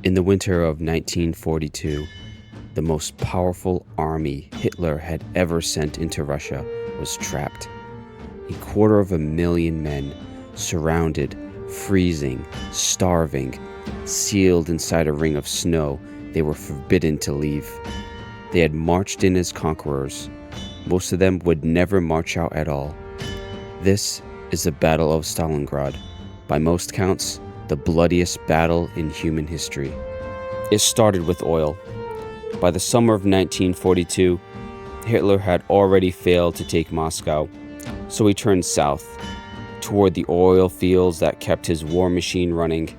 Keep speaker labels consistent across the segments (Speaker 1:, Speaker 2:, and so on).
Speaker 1: In the winter of 1942, the most powerful army Hitler had ever sent into Russia was trapped. 250,000 men, surrounded, freezing, starving, sealed inside a ring of snow they were forbidden to leave. They had marched in as conquerors. Most of them would never march out at all. This is the Battle of Stalingrad, by most counts, the bloodiest battle in human history. It started with oil. By the summer of 1942, Hitler had already failed to take Moscow, so he turned south, toward the oil fields that kept his war machine running.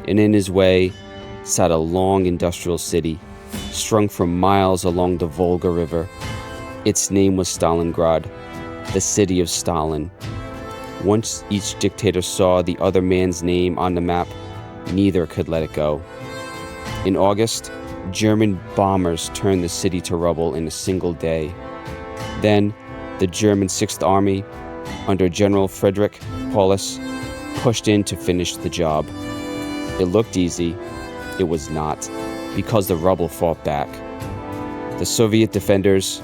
Speaker 1: And in his way sat a long industrial city, strung for miles along the Volga River. Its name was Stalingrad, the city of Stalin. Once each dictator saw the other man's name on the map, neither could let it go. In August, German bombers turned the city to rubble in a single day. Then, the German Sixth Army, under General Friedrich Paulus, pushed in to finish the job. It looked easy. It was not, because the rubble fought back. The Soviet defenders,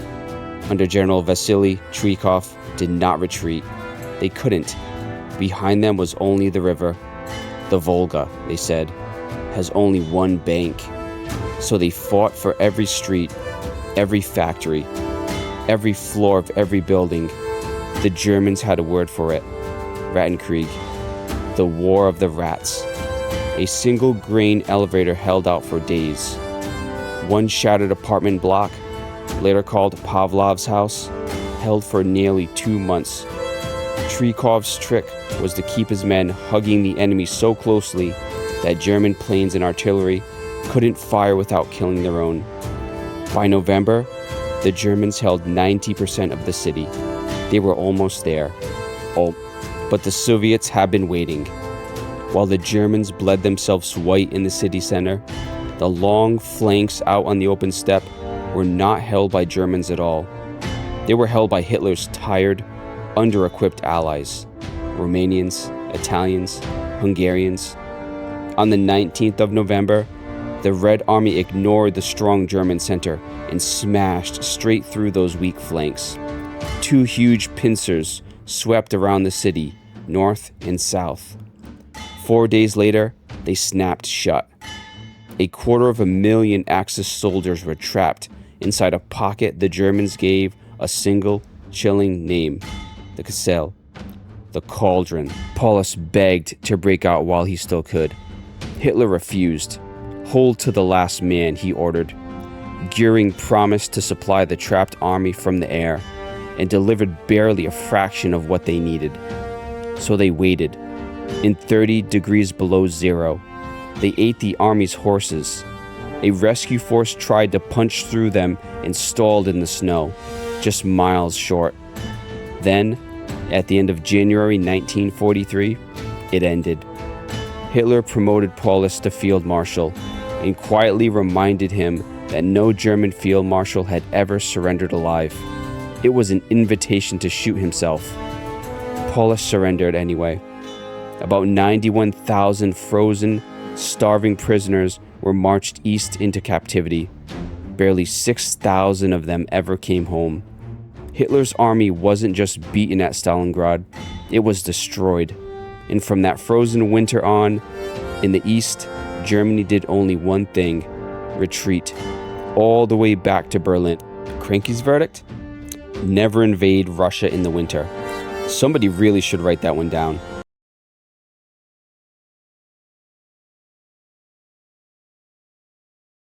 Speaker 1: under General Vasily Trikov, did not retreat. They couldn't. Behind them was only the river. The Volga, they said, has only one bank. So they fought for every street, every factory, every floor of every building. The Germans had a word for it: Rattenkrieg, the War of the Rats. A single grain elevator held out for days. One shattered apartment block, later called Pavlov's house, held for nearly 2 months. Trikov's trick was to keep his men hugging the enemy so closely that German planes and artillery couldn't fire without killing their own. By November, the Germans held 90% of the city. They were almost there. But the Soviets had been waiting. While the Germans bled themselves white in the city center, the long flanks out on the open steppe were not held by Germans at all. They were held by Hitler's tired, under-equipped allies: Romanians, Italians, Hungarians. On the 19th of November, the Red Army ignored the strong German center and smashed straight through those weak flanks. 2 huge pincers swept around the city, north and south. 4 days later, they snapped shut. 250,000 Axis soldiers were trapped inside a pocket the Germans gave a single, chilling name: the Kessel, the cauldron. Paulus begged to break out while he still could. Hitler refused. Hold to the last man, he ordered. Goering promised to supply the trapped army from the air, and delivered barely a fraction of what they needed. So they waited. In 30 degrees below zero, they ate the army's horses. A rescue force tried to punch through them and stalled in the snow, just miles short. Then, at the end of January 1943, it ended. Hitler promoted Paulus to field marshal and quietly reminded him that no German field marshal had ever surrendered alive. It was an invitation to shoot himself. Paulus surrendered anyway. About 91,000 frozen, starving prisoners were marched east into captivity. Barely 6,000 of them ever came home. Hitler's army wasn't just beaten at Stalingrad, it was destroyed. And from that frozen winter on, in the east, Germany did only one thing: retreat, all the way back to Berlin. Kranky's verdict? Never invade Russia in the winter. Somebody really should write that one down.